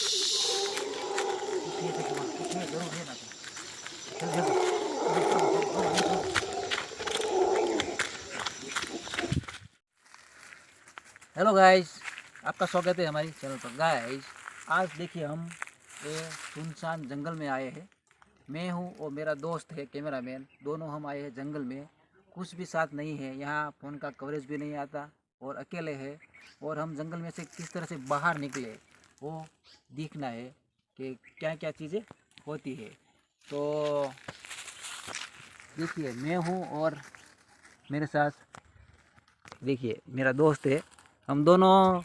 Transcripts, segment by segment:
जरूर है ना, चल जल्दी। हेलो गाइस, आपका स्वागत है हमारी चैनल पर। गाइस आज देखिए हम ये सुनसान जंगल में आए हैं। मैं हूँ और मेरा दोस्त है कैमरामैन, दोनों हम आए हैं जंगल में। कुछ भी साथ नहीं है, यहाँ फ़ोन का कवरेज भी नहीं आता और अकेले है। और हम जंगल में से किस तरह से बाहर निकले वो देखना है कि क्या क्या चीज़ें होती है। तो देखिए मैं हूँ और मेरे साथ देखिए मेरा दोस्त है। हम दोनों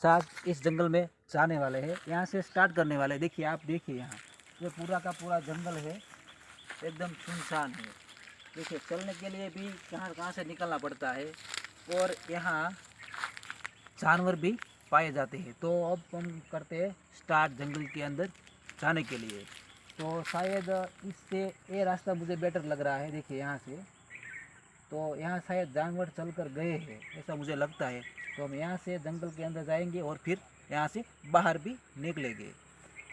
साथ इस जंगल में जाने वाले हैं, यहाँ से स्टार्ट करने वाले हैं। देखिए आप देखिए यहाँ ये पूरा का पूरा जंगल है, एकदम सुनसान है। देखिए चलने के लिए भी कहाँ कहाँ से निकलना पड़ता है और यहाँ जानवर भी पाए जाते हैं। तो अब हम करते हैं स्टार्ट जंगल के अंदर जाने के लिए। तो शायद इससे ये रास्ता मुझे बेटर लग रहा है। देखिए यहाँ से तो यहाँ शायद जानवर चल कर गए हैं, ऐसा मुझे लगता है। तो हम यहाँ से जंगल के अंदर जाएंगे और फिर यहाँ से बाहर भी निकलेंगे।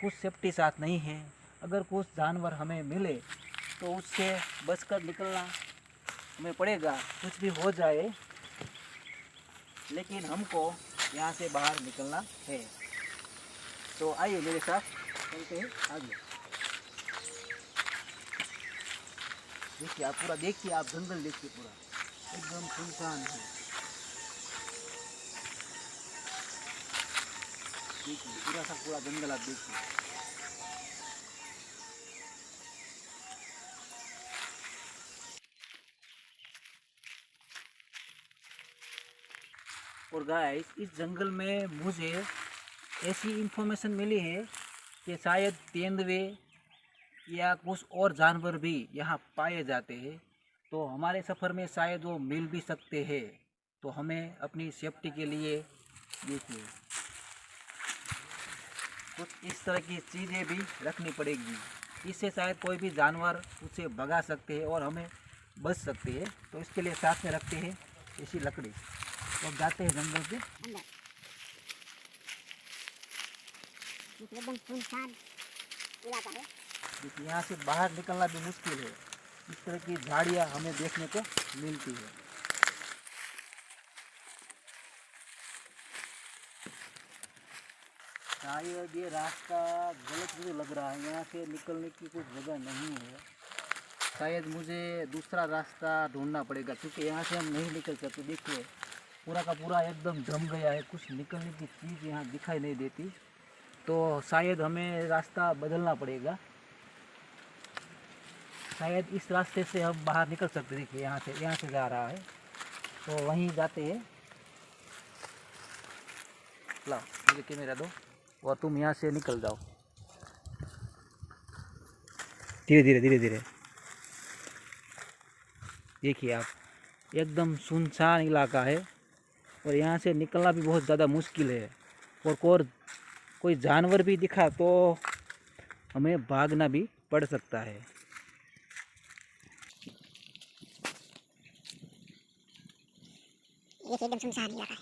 कुछ सेफ्टी साथ नहीं है, अगर कुछ जानवर हमें मिले तो उससे बचकर निकलना हमें पड़ेगा। कुछ भी हो जाए लेकिन हमको यहाँ से बाहर निकलना है। तो आइए मेरे साथ चलते हैं आगे। देखिए आप पूरा देखिए, आप जंगल देखिए, पूरा एकदम सुनसान है। देखिए पूरा सा पूरा जंगल आप देखिए। और गाइस इस जंगल में मुझे ऐसी इंफॉर्मेशन मिली है कि शायद तेंदुए या कुछ और जानवर भी यहाँ पाए जाते हैं। तो हमारे सफ़र में शायद वो मिल भी सकते हैं। तो हमें अपनी सेफ्टी के लिए देखिए कुछ इस तरह की चीज़ें भी रखनी पड़ेगी। इससे शायद कोई भी जानवर उसे भगा सकते हैं और हमें बच सकते हैं। तो इसके लिए साथ में रखते हैं ऐसी लकड़ी। तो अब जाते हैं जंगल के अंदर। एकदम सुनसान इलाका है। देखिए यहाँ से बाहर निकलना भी मुश्किल है, इस तरह की झाड़ियाँ हमें देखने को मिलती है। शायद ये रास्ता गलत मुझे लग रहा है, यहाँ से निकलने की कुछ जगह नहीं है। शायद मुझे दूसरा रास्ता ढूंढना पड़ेगा, क्योंकि यहाँ से हम नहीं निकल सकते। देखिए पूरा का पूरा एकदम जम गया है, कुछ निकलने की चीज़ यहाँ दिखाई नहीं देती। तो शायद हमें रास्ता बदलना पड़ेगा। शायद इस रास्ते से हम बाहर निकल सकते। देखिए यहाँ से जा रहा है, तो वहीं जाते हैं। लाओ मुझे कैमरा दो और तुम यहाँ से निकल जाओ धीरे धीरे धीरे धीरे। देखिए आप एकदम सुनसान इलाका है और यहाँ से निकलना भी बहुत ज़्यादा मुश्किल है। और कोई जानवर भी दिखा तो हमें भागना भी पड़ सकता है। ये एकदम सुनसान इलाका है।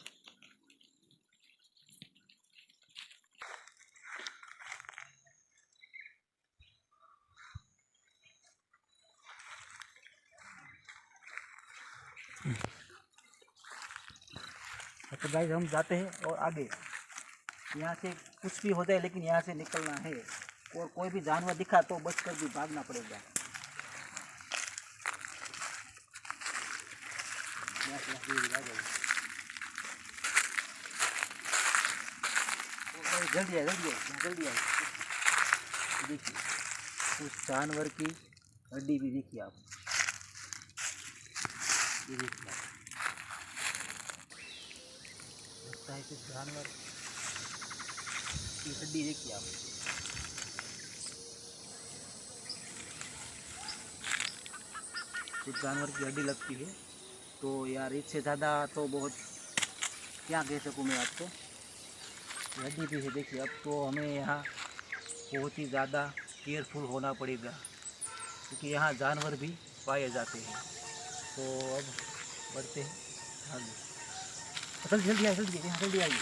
तो गाइस हम जाते हैं और आगे यहाँ से कुछ भी हो जाए लेकिन यहाँ से निकलना है। और कोई भी जानवर दिखा तो बचकर भी भागना पड़ेगा। जल्दी आए जल्दी आए जल्दी आए। देखिए उस जानवर की हड्डी भी देखिए आप, ये देखिए आप। लगता है कुछ जानवर की हड्डी देखिए आप। कुछ जानवर की हड्डी लगती है। तो यार इससे ज़्यादा तो बहुत क्या कह सकूँ मैं आपको, हड्डी भी है। देखिए अब तो हमें यहाँ बहुत ही ज़्यादा केयरफुल होना पड़ेगा, क्योंकि यहाँ जानवर भी पाए जाते हैं। तो अब बढ़ते हैं आगे। जल्दी जल्दी आइए जल्दी आइए।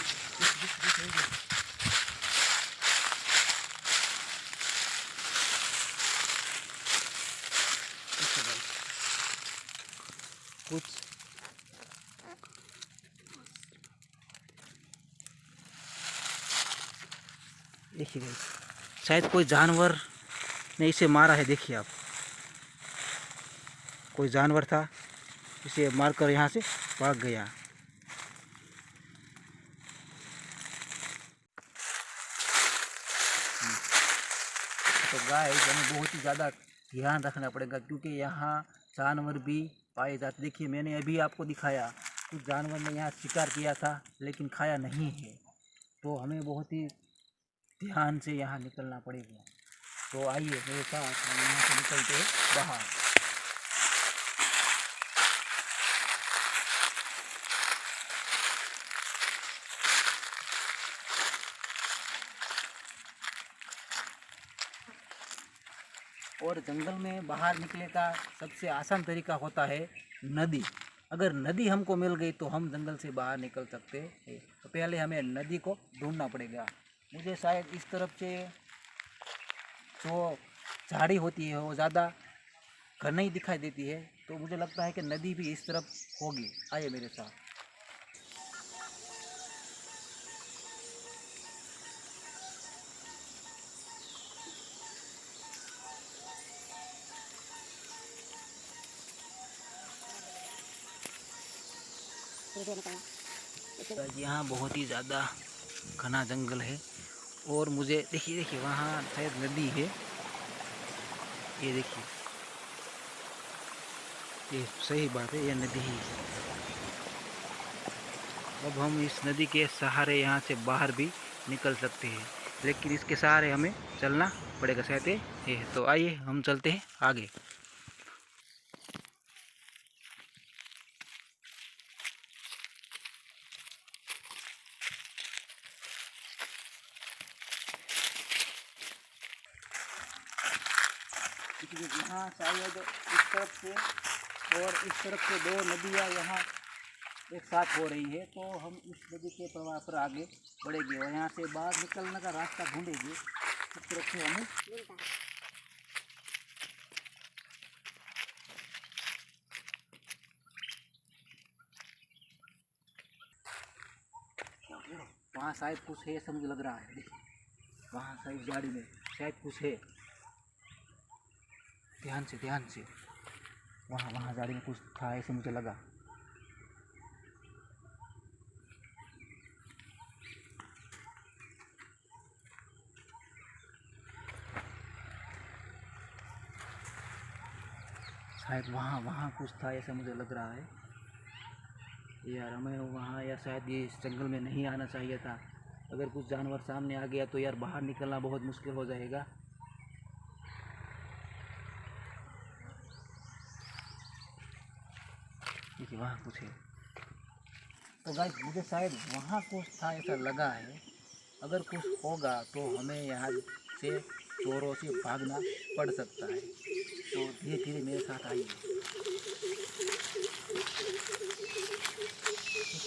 देखिए गाइस, शायद कोई जानवर ने इसे मारा है। देखिए आप, कोई जानवर था, इसे मारकर यहाँ से भाग गया। तो गाइस हमें बहुत ही ज़्यादा ध्यान रखना पड़ेगा, क्योंकि यहाँ जानवर भी पाए जाते। देखिए मैंने अभी आपको दिखाया, कुछ जानवर ने यहाँ शिकार किया था लेकिन खाया नहीं है। तो हमें बहुत ही ध्यान से यहाँ निकलना पड़ेगा। तो आइए मेरे साथ हम यहाँ से निकलते हैं बाहर। और जंगल में बाहर निकलने का सबसे आसान तरीका होता है नदी। अगर नदी हमको मिल गई तो हम जंगल से बाहर निकल सकते हैं। तो पहले हमें नदी को ढूंढना पड़ेगा। मुझे शायद इस तरफ से जो झाड़ी होती है वो ज़्यादा घर नहीं दिखाई देती है, तो मुझे लगता है कि नदी भी इस तरफ होगी। आइए मेरे साथ। यहाँ बहुत ही ज़्यादा घना जंगल है और मुझे देखिए वहाँ शायद नदी है। ये देखिए, ये सही बात है, ये नदी ही है। अब हम इस नदी के सहारे यहाँ से बाहर भी निकल सकते हैं, लेकिन इसके सहारे हमें चलना पड़ेगा शायद ये। तो आइए हम चलते हैं आगे। यहाँ शायद इस तरफ से और इस तरफ से दो नदियाँ यहाँ एक साथ हो रही है, तो हम इस नदी के प्रवाह पर आगे बढ़ेंगे और यहाँ से बाहर निकलने का रास्ता ढूंढेंगे। इस तरफ से हमें वहाँ शायद कुछ है, ऐसा मुझे लग रहा है। वहाँ शायद गाड़ी में शायद कुछ है। ध्यान से वहाँ गाड़ी में कुछ था, ऐसे मुझे लगा। शायद वहाँ कुछ था, ऐसा मुझे लग रहा है यार। हमें वहाँ या शायद ये इस जंगल में नहीं आना चाहिए था। अगर कुछ जानवर सामने आ गया तो यार बाहर निकलना बहुत मुश्किल हो जाएगा। देखिए वहाँ कुछ है। तो गाइस मुझे शायद वहाँ कुछ था ऐसा लगा है। अगर कुछ होगा तो हमें यहाँ से चोरों से भागना पड़ सकता है। तो धीरे धीरे मेरे साथ आइए। कुछ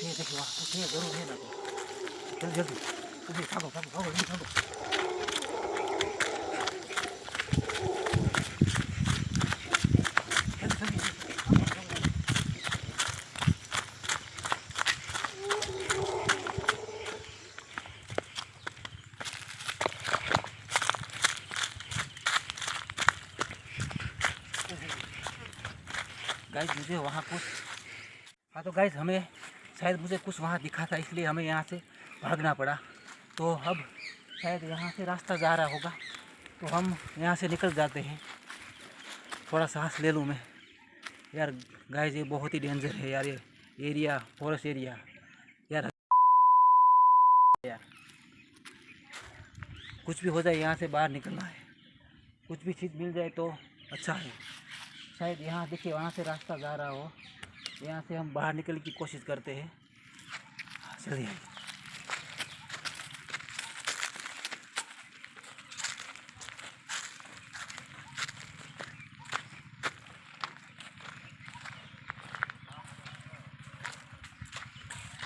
है, देखिए वहाँ कुछ है, जरूर है ना। जल्दी जल्दी जल्दी भागो भागो भागो जल्दी भागो। गाइस मुझे वहाँ कुछ, हाँ तो गाइस हमें शायद मुझे कुछ वहाँ दिखा था, इसलिए हमें यहाँ से भागना पड़ा। तो अब शायद यहाँ से रास्ता जा रहा होगा, तो हम यहाँ से निकल जाते हैं। थोड़ा सांस ले लूँ मैं यार। गाइस ये बहुत ही डेंजर है यार, ये एरिया फॉरेस्ट एरिया यार। कुछ भी हो जाए यहाँ से बाहर निकलना है। कुछ भी चीज़ मिल जाए तो अच्छा है। शायद यहाँ देखिए वहाँ से रास्ता जा रहा हो, यहाँ से हम बाहर निकलने की कोशिश करते हैं। चलिए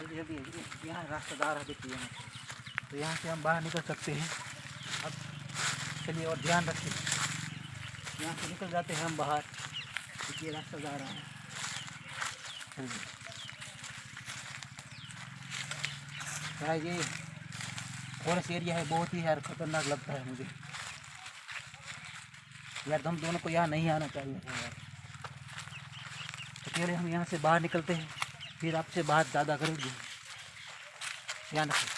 जल्दी जल्दी, यहाँ रास्ता जा रहा है देखिए यहाँ, तो यहाँ से हम बाहर निकल सकते हैं। अब चलिए और ध्यान रखिए, यहाँ से निकल जाते हैं हम बाहर। देखिए रास्ता जा रहा है। शायद ये फॉरेस्ट एरिया है, बहुत ही यार खतरनाक लगता है मुझे यार। हम दोनों को यहाँ नहीं आना चाहिए यार। तो पहले हम यहाँ से बाहर निकलते हैं, फिर आपसे बात ज़्यादा करेंगे। ध्यान रखें।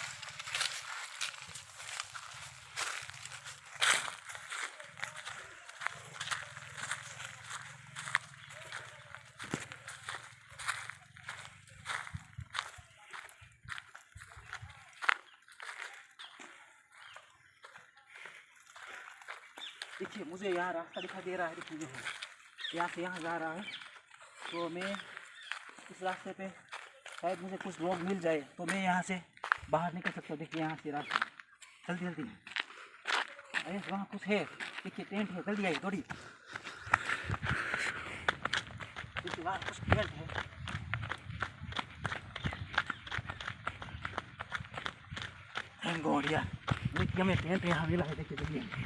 देखिए मुझे यहाँ रास्ता दिखाई दे रहा है, देखिए यहाँ से यहाँ जा रहा है। तो मैं इस रास्ते पे शायद मुझे कुछ लोग मिल जाए तो मैं यहाँ से बाहर निकल सकता हूँ। देखिए यहाँ से रास्ता, जल्दी जल्दी। अरे वहाँ कुछ है, देखिए टेंट है, जल्दी आइए थोड़ी। देखिए वहाँ कुछ टेंट है। थैंक गॉड यार, देखिए हमें टेंट यहाँ मिला है। देखिए देखिए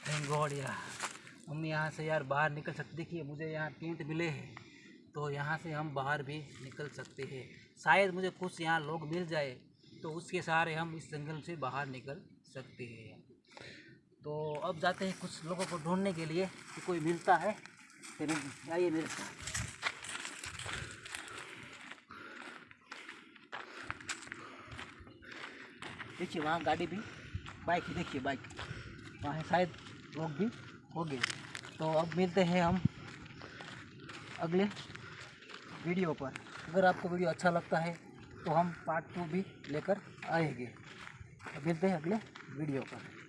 थैंक गॉड यार, हम यहाँ से यार बाहर निकल सकते। देखिए मुझे यहाँ टेंट मिले हैं, तो यहाँ से हम बाहर भी निकल सकते हैं। शायद मुझे कुछ यहाँ लोग मिल जाए तो उसके सहारे हम इस जंगल से बाहर निकल सकते हैं। तो अब जाते हैं कुछ लोगों को ढूंढने के लिए कि कोई मिलता है। फिर आइए मेरे साथ। देखिए वहाँ गाड़ी भी, बाइक ही, देखिए बाइक वहाँ है, शायद लोग भी हो गए। तो अब मिलते हैं हम अगले वीडियो पर। अगर आपको वीडियो अच्छा लगता है तो हम पार्ट 2 भी लेकर आएंगे। अब मिलते हैं अगले वीडियो पर।